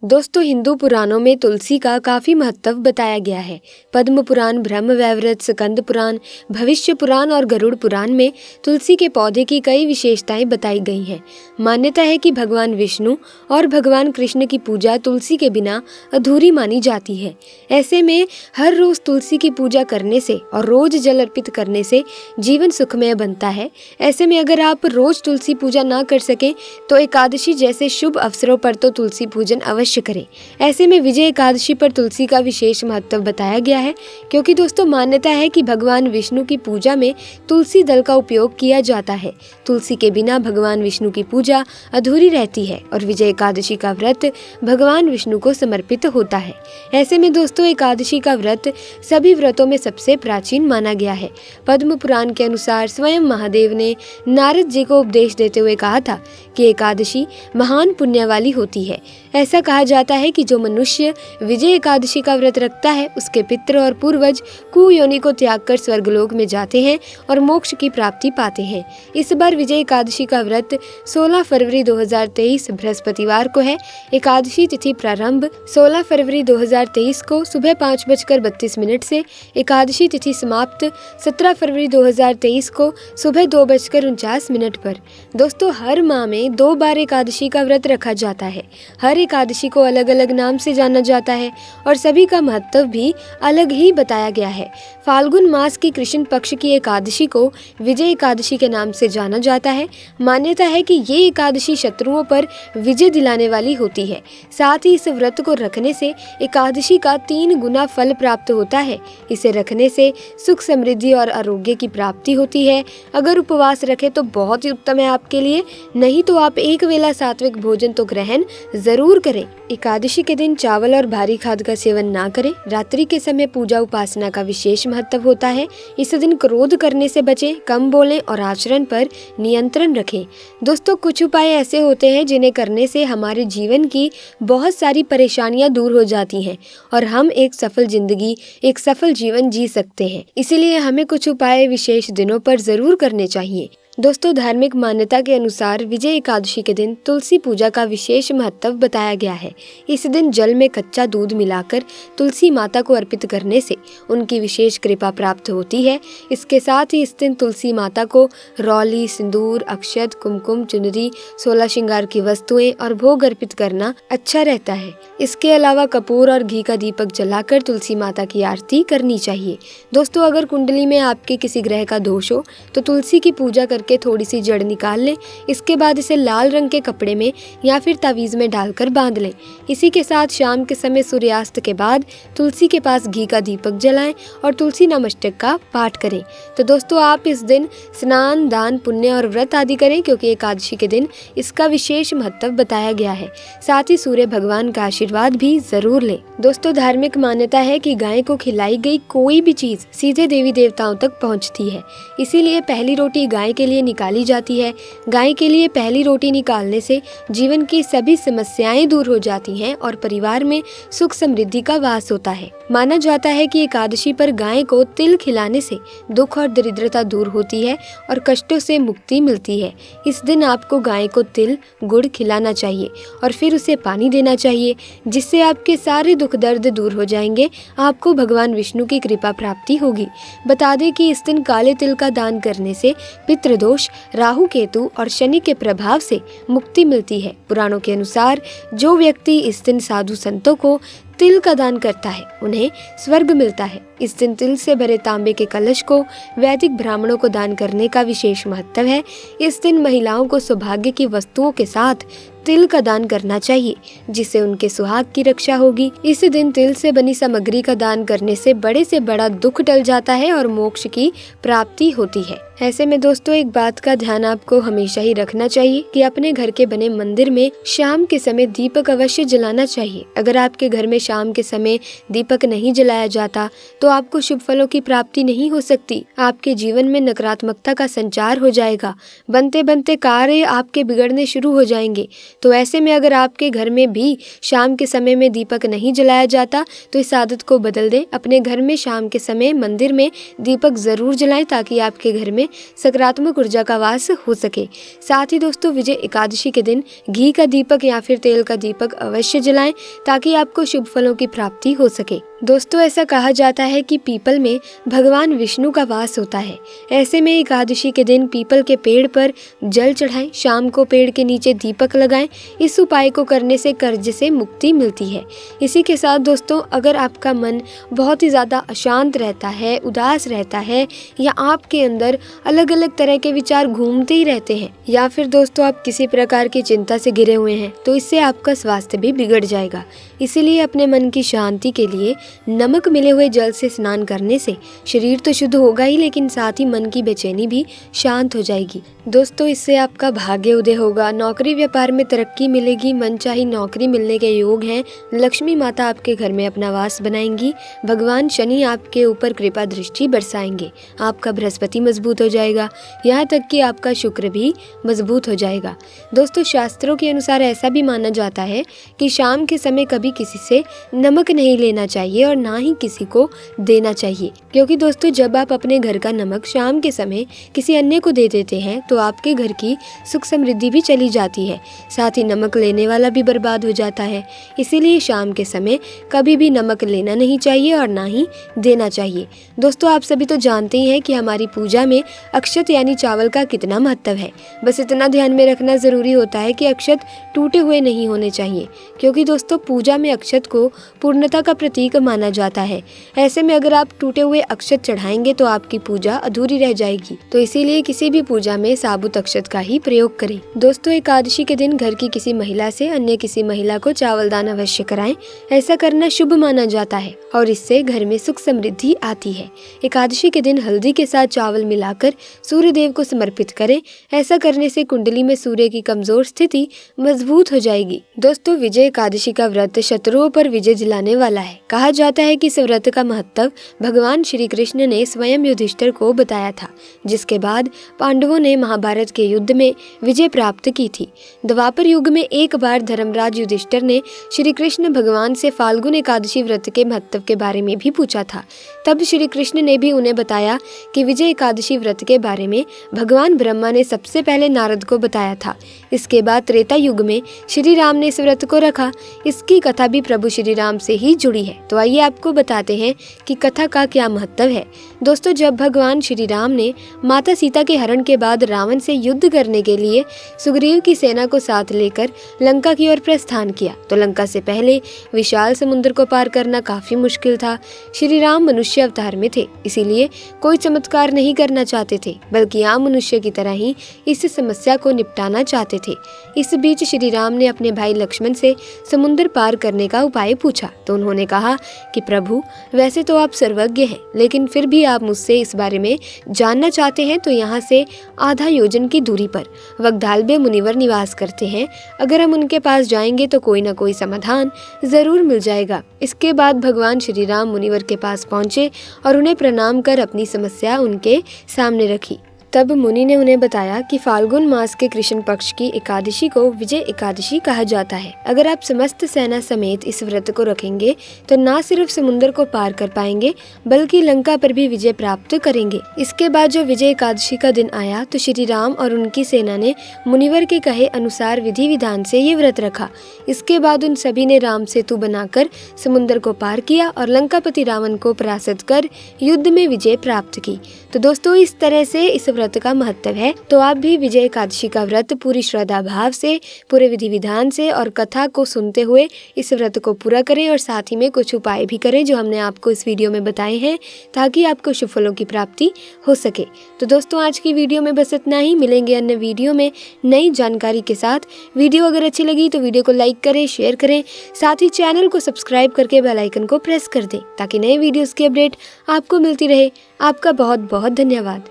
दोस्तों, हिंदू पुराणों में तुलसी का काफी महत्व बताया गया है। पद्म पुराण, ब्रह्म वैवर्त, स्कंद पुराण, भविष्य पुराण और गरुड़ पुराण में तुलसी के पौधे की कई विशेषताएं बताई गई हैं। मान्यता है कि भगवान विष्णु और भगवान कृष्ण की पूजा तुलसी के बिना अधूरी मानी जाती है। ऐसे में हर रोज तुलसी की पूजा करने से और रोज जल अर्पित करने से जीवन सुखमय बनता है। ऐसे में अगर आप रोज तुलसी पूजा ना कर सके तो एकादशी जैसे शुभ अवसरों पर तो तुलसी पूजन अवश्य करें। ऐसे में विजय एकादशी पर तुलसी का विशेष महत्व बताया गया है, क्योंकि दोस्तों मान्यता है कि भगवान विष्णु की पूजा में तुलसी दल का उपयोग किया जाता है। तुलसी के बिना भगवान विष्णु की पूजा अधूरी रहती है और विजय एकादशी का व्रत भगवान विष्णु को समर्पित होता है। ऐसे में दोस्तों एकादशी का व्रत सभी व्रतों में सबसे प्राचीन माना गया है। पद्म पुराण के अनुसार स्वयं महादेव ने नारद जी को उपदेश देते हुए कहा था कि एकादशी महान पुण्य वाली होती है। ऐसा कहा जाता है कि जो मनुष्य विजय एकादशी का व्रत रखता है उसके पितृ और पूर्वज कुयोनि को त्याग कर स्वर्गलोक में जाते हैं और मोक्ष की प्राप्ति पाते हैं। इस बार विजय एकादशी का व्रत 16 फरवरी 2023 बृहस्पतिवार को है। एकादशी तिथि प्रारंभ 16 फरवरी 2023 को सुबह 5:32 से, एकादशी तिथि समाप्त 17 फरवरी 2023 को सुबह 2:49 पर। दोस्तों, हर माह में 2 बार एकादशी का व्रत रखा जाता है। हर एकादशी को अलग अलग नाम से जाना जाता है और सभी का महत्व भी अलग ही बताया गया है। फाल्गुन मास की कृष्ण पक्ष की एकादशी को विजय एकादशी के नाम से जाना जाता है। मान्यता है कि ये एकादशी शत्रुओं पर विजय दिलाने वाली होती है। साथ ही इस व्रत को रखने से एकादशी का 3 गुना फल प्राप्त होता है। इसे रखने से सुख, समृद्धि और आरोग्य की प्राप्ति होती है। अगर उपवास रखे तो बहुत ही उत्तम है आपके लिए, नहीं तो आप एक वेला सात्विक भोजन तो ग्रहण जरूर करें। एकादशी के दिन चावल और भारी खाद्य का सेवन ना करें। रात्रि के समय पूजा उपासना का विशेष महत्व होता है। इस दिन क्रोध करने से बचें, कम बोलें और आचरण पर नियंत्रण रखें। दोस्तों, कुछ उपाय ऐसे होते हैं जिन्हें करने से हमारे जीवन की बहुत सारी परेशानियां दूर हो जाती हैं और हम एक सफल जिंदगी, एक सफल जीवन जी सकते हैं। इसीलिए हमें कुछ उपाय विशेष दिनों पर जरूर करने चाहिए। दोस्तों, धार्मिक मान्यता के अनुसार विजय एकादशी के दिन तुलसी पूजा का विशेष महत्व बताया गया है। इस दिन जल में कच्चा दूध मिलाकर तुलसी माता को अर्पित करने से उनकी विशेष कृपा प्राप्त होती है। इसके साथ ही इस दिन तुलसी माता को रौली, सिंदूर, अक्षत, कुमकुम, चुनरी, 16 श्रृंगार की वस्तुएं और भोग अर्पित करना अच्छा रहता है। इसके अलावा कपूर और घी का दीपक जलाकर तुलसी माता की आरती करनी चाहिए। दोस्तों, अगर कुंडली में आपके किसी ग्रह का दोष हो तो तुलसी की पूजा करके थोड़ी सी जड़ निकाल लें। इसके बाद इसे लाल रंग के कपड़े में या फिर तावीज में डालकर बांध लें। इसी के साथ शाम के समय सूर्यास्त के बाद तुलसी के पास घी का दीपक जलाएं और तुलसी नमस्तक का पाठ करें। तो दोस्तों, आप इस दिन स्नान, दान, पुण्य और व्रत आदि करें, क्योंकि एकादशी के दिन इसका विशेष महत्व बताया गया है। साथ ही सूर्य भगवान का आशीर्वाद भी जरूर लें। दोस्तों, धार्मिक मान्यता है कि गाय को खिलाई गई कोई भी चीज सीधे देवी देवताओं तक पहुंचती है। इसीलिए पहली रोटी गाय के लिए निकाली जाती है। गाय के लिए पहली रोटी निकालने से जीवन की सभी समस्याएं दूर हो जाती हैं और परिवार में सुख समृद्धि का वास होता है। माना जाता है कि एकादशी पर गाय को तिल खिलाने से दुख और दरिद्रता दूर होती है और कष्टों से मुक्ति मिलती है। इस दिन आपको गाय को तिल, गुड़ खिलाना चाहिए और फिर उसे पानी देना चाहिए, जिससे आपके सारे दुख दर्द दूर हो जाएंगे। आपको भगवान विष्णु की कृपा प्राप्ति होगी। बता दें कि इस दिन काले तिल का दान करने से पितृदोष, राहु, केतु और शनि के प्रभाव से मुक्ति मिलती है। पुराणों के अनुसार जो व्यक्ति इस दिन साधु संतों को तिल का दान करता है उन्हें स्वर्ग मिलता है। इस दिन तिल से भरे तांबे के कलश को वैदिक ब्राह्मणों को दान करने का विशेष महत्व है। इस दिन महिलाओं को सौभाग्य की वस्तुओं के साथ तिल का दान करना चाहिए, जिससे उनके सुहाग की रक्षा होगी। इस दिन तिल से बनी सामग्री का दान करने से बड़ा दुख टल जाता है और मोक्ष की प्राप्ति होती है। ऐसे में दोस्तों, एक बात का ध्यान आपको हमेशा ही रखना चाहिए कि अपने घर के बने मंदिर में शाम के समय दीपक अवश्य जलाना चाहिए। अगर आपके घर में शाम के समय दीपक नहीं जलाया जाता तो आपको शुभ फलों की प्राप्ति नहीं हो सकती। आपके जीवन में नकारात्मकता का संचार हो जाएगा। बनते बनते कार्य आपके बिगड़ने शुरू हो जाएंगे। तो ऐसे में अगर आपके घर में भी शाम के समय में दीपक नहीं जलाया जाता तो इस आदत को बदल दें। अपने घर में शाम के समय मंदिर में दीपक जरूर जलाएं ताकि आपके घर में सकारात्मक ऊर्जा का वास हो सके। साथ ही दोस्तों, विजय एकादशी के दिन घी का दीपक या फिर तेल का दीपक अवश्य जलाएं ताकि आपको शुभ फलों की प्राप्ति हो सके। दोस्तों, ऐसा कहा जाता है कि पीपल में भगवान विष्णु का वास होता है। ऐसे में एकादशी के दिन पीपल के पेड़ पर जल चढ़ाएं, शाम को पेड़ के नीचे दीपक लगाएं। इस उपाय को करने से कर्ज से मुक्ति मिलती है। इसी के साथ दोस्तों, अगर आपका मन बहुत ही ज़्यादा अशांत रहता है, उदास रहता है या आपके अंदर अलग अलग तरह के विचार घूमते ही रहते हैं या फिर दोस्तों आप किसी प्रकार की चिंता से घिरे हुए हैं तो इससे आपका स्वास्थ्य भी बिगड़ जाएगा। इसीलिए अपने मन की शांति के लिए नमक मिले हुए जल से स्नान करने से शरीर तो शुद्ध होगा ही, लेकिन साथ ही मन की बेचैनी भी शांत हो जाएगी। दोस्तों, इससे आपका भाग्य उदय होगा, नौकरी व्यापार में तरक्की मिलेगी, मनचाही नौकरी मिलने के योग हैं, लक्ष्मी माता आपके घर में अपना वास बनाएंगी, भगवान शनि आपके ऊपर कृपा दृष्टि बरसाएंगे, आपका बृहस्पति मजबूत हो जाएगा, यहाँ तक कि आपका शुक्र भी मजबूत हो जाएगा। दोस्तों, शास्त्रों के अनुसार ऐसा भी माना जाता है कि शाम के समय कभी किसी से नमक नहीं लेना चाहिए और ना ही किसी को देना चाहिए, क्योंकि दोस्तों जब आप अपने घर का नमक शाम के समय किसी अन्य को दे देते हैं तो आपके घर की सुख समृद्धि भी चली जाती है, साथ ही नमक लेने वाला भी बर्बाद हो जाता है। इसीलिए शाम के समय कभी भी नमक लेना नहीं चाहिए और ना ही देना चाहिए। दोस्तों, आप सभी तो जानते ही हैं कि हमारी पूजा में अक्षत यानी चावल का कितना महत्व है। बस इतना ध्यान में रखना जरूरी होता है कि अक्षत टूटे हुए नहीं होने चाहिए, क्योंकि दोस्तों पूजा में अक्षत को पूर्णता का प्रतीक माना जाता है। ऐसे में अगर आप टूटे हुए अक्षत चढ़ाएंगे तो आपकी पूजा अधूरी रह जाएगी। तो इसीलिए किसी भी पूजा में साबुत अक्षत का ही प्रयोग करें। दोस्तों, एकादशी के दिन घर की किसी महिला से अन्य किसी महिला को चावल दान अवश्य कराएं। ऐसा करना शुभ माना जाता है और इससे घर में सुख समृद्धि आती है। एकादशी के दिन हल्दी के साथ चावल मिलाकर सूर्य देव को समर्पित करें। ऐसा करने से कुंडली में सूर्य की कमजोर स्थिति मजबूत हो जाएगी। दोस्तों, विजय एकादशी का व्रत शत्रुओं पर विजय दिलाने वाला है। कहा जाता है कि इस व्रत का महत्व भगवान श्री कृष्ण ने स्वयं युधिष्ठिर को बताया था, जिसके बाद पांडवों ने महाभारत के युद्ध में विजय प्राप्त की थी। द्वापर युग में एक बार धर्मराज युधिष्ठिर ने श्री कृष्ण भगवान से फाल्गुन एकादशी व्रत के महत्व के बारे में भी पूछा था। तब श्री कृष्ण ने भी उन्हें बताया कि विजय एकादशी व्रत के बारे में भगवान ब्रह्मा ने सबसे पहले नारद को बताया था। इसके बाद त्रेता युग में श्री राम ने इस व्रत को रखा। इसकी कथा भी प्रभु श्री राम से ही जुड़ी है। तो आइए आपको बताते हैं कि कथा का क्या महत्व है। दोस्तों, जब भगवान श्री राम ने माता सीता के हरण के बाद रावण से युद्ध करने के लिए सुग्रीव की सेना को साथ लेकर लंका की ओर प्रस्थान किया तो लंका से पहले विशाल समुद्र को पार करना काफी मुश्किल था। श्री राम मनुष्य अवतार में थे, इसीलिए कोई चमत्कार नहीं करना चाहते थे, बल्कि आम मनुष्य की तरह ही इस समस्या को निपटाना चाहते थे। इस बीच श्री राम ने अपने भाई लक्ष्मण से समुद्र पार करने का उपाय पूछा तो उन्होंने कहा कि प्रभु, वैसे तो आप सर्वज्ञ हैं, लेकिन फिर भी आप मुझसे इस बारे में जानना चाहते हैं तो यहाँ से आधा योजन की दूरी पर वाग्धालव्य मुनिवर निवास करते हैं। अगर हम उनके पास जाएंगे तो कोई ना कोई समाधान जरूर मिल जाएगा। इसके बाद भगवान श्री राम मुनिवर के पास पहुंचे और उन्हें प्रणाम कर अपनी समस्या उनके सामने रखी। तब मुनि ने उन्हें बताया कि फाल्गुन मास के कृष्ण पक्ष की एकादशी को विजय एकादशी कहा जाता है। अगर आप समस्त सेना समेत इस व्रत को रखेंगे तो न सिर्फ समुद्र को पार कर पाएंगे बल्कि लंका पर भी विजय प्राप्त करेंगे। इसके बाद जो विजय एकादशी का दिन आया तो श्री राम और उनकी सेना ने मुनिवर के कहे अनुसार विधि विधान से ये व्रत रखा। इसके बाद उन सभी ने राम सेतु बनाकर समुद्र को पार किया और लंकापति रावण को परास्त कर युद्ध में विजय प्राप्त की। तो दोस्तों, इस तरह से इस व्रत का महत्व है। तो आप भी विजय एकादशी का व्रत पूरी श्रद्धा भाव से, पूरे विधि विधान से और कथा को सुनते हुए इस व्रत को पूरा करें और साथ ही में कुछ उपाय भी करें जो हमने आपको इस वीडियो में बताए हैं, ताकि आपको शुभ फलों की प्राप्ति हो सके। तो दोस्तों, आज की वीडियो में बस इतना ही। मिलेंगे अन्य वीडियो में नई जानकारी के साथ। वीडियो अगर अच्छी लगी तो वीडियो को लाइक करें, शेयर करें, साथ ही चैनल को सब्सक्राइब करके बेल आइकन को प्रेस कर दें ताकि नए वीडियोस की अपडेट आपको मिलती रहे। आपका बहुत बहुत धन्यवाद।